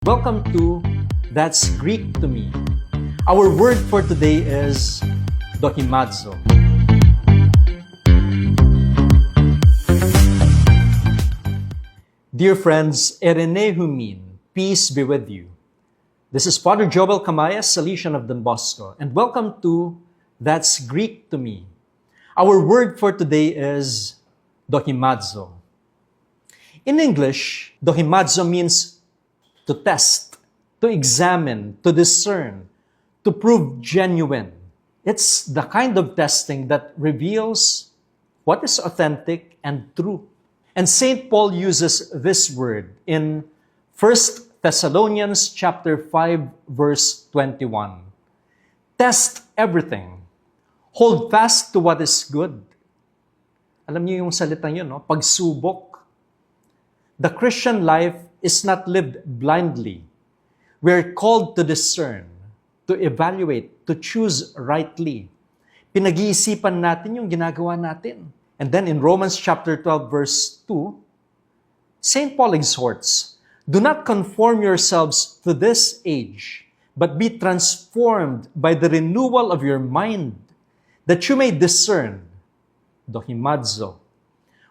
welcome to That's Greek to Me. Our word for today is dokimazo. Dear friends, Erenehumin, peace be with you. This is Father Joel Camayas, Salesian of Don Bosco, and welcome to That's Greek to Me. Our word for today is dokimazo. In English, dokimazo means to test, to examine, to discern, to prove genuine. It's the kind of testing that reveals what is authentic and true. And St. Paul uses this word in 1 Thessalonians chapter 5, verse 21. Test everything. Hold fast to what is good. Alam niyo yung salitang yun, no? Pagsubok. The Christian life is not lived blindly. We're called to discern, to evaluate, to choose rightly. Pinag-iisipan natin yung ginagawa natin. And then in Romans chapter 12, verse 2, St. Paul exhorts, do not conform yourselves to this age, but be transformed by the renewal of your mind, that you may discern, dokimazo,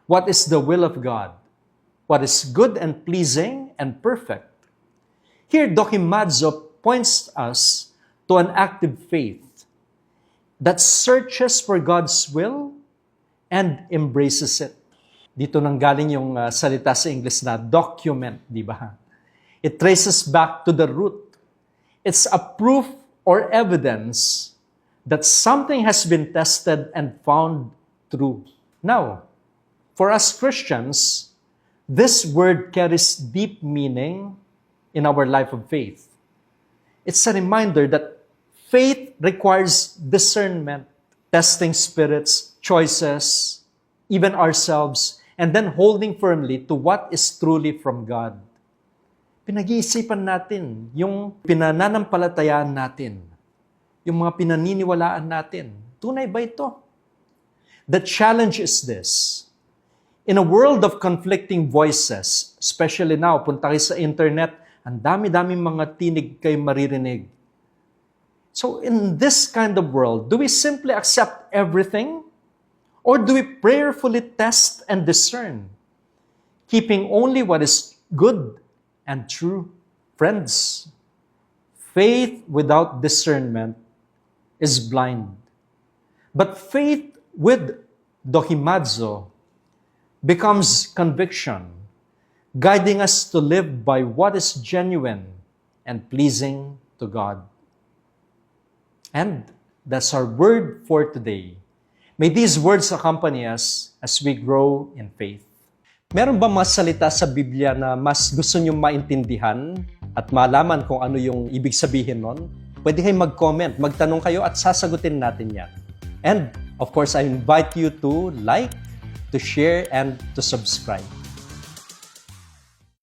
what is the will of God, what is good and pleasing and perfect. Here, dokimazo points us to an active faith that searches for God's will and embraces it. Dito nanggaling yung salita sa English na document, di ba? It traces back to the root. It's a proof or evidence that something has been tested and found true. Now, for us Christians, this word carries deep meaning in our life of faith. It's a reminder that faith requires discernment, testing spirits, choices, even ourselves, and then holding firmly to what is truly from God. Pinag-iisipan natin yung pinananampalatayaan natin, yung mga pinaniniwalaan natin. Tunay ba ito? The challenge is this. In a world of conflicting voices, especially now, punta kayo sa internet, ang dami-daming mga tinig kayo maririnig. So in this kind of world, do we simply accept everything? Or do we prayerfully test and discern, keeping only what is good and true? Friends, faith without discernment is blind. But faith with dokimazo becomes conviction, guiding us to live by what is genuine and pleasing to God. And that's our word for today. May these words accompany us as we grow in faith. Meron ba mga salita sa Biblia na mas gusto nyo maintindihan at malaman kung ano yung ibig sabihin nun? Pwede kayong mag-comment, magtanong kayo at sasagutin natin yan. And of course, I invite you to like, to share, and to subscribe.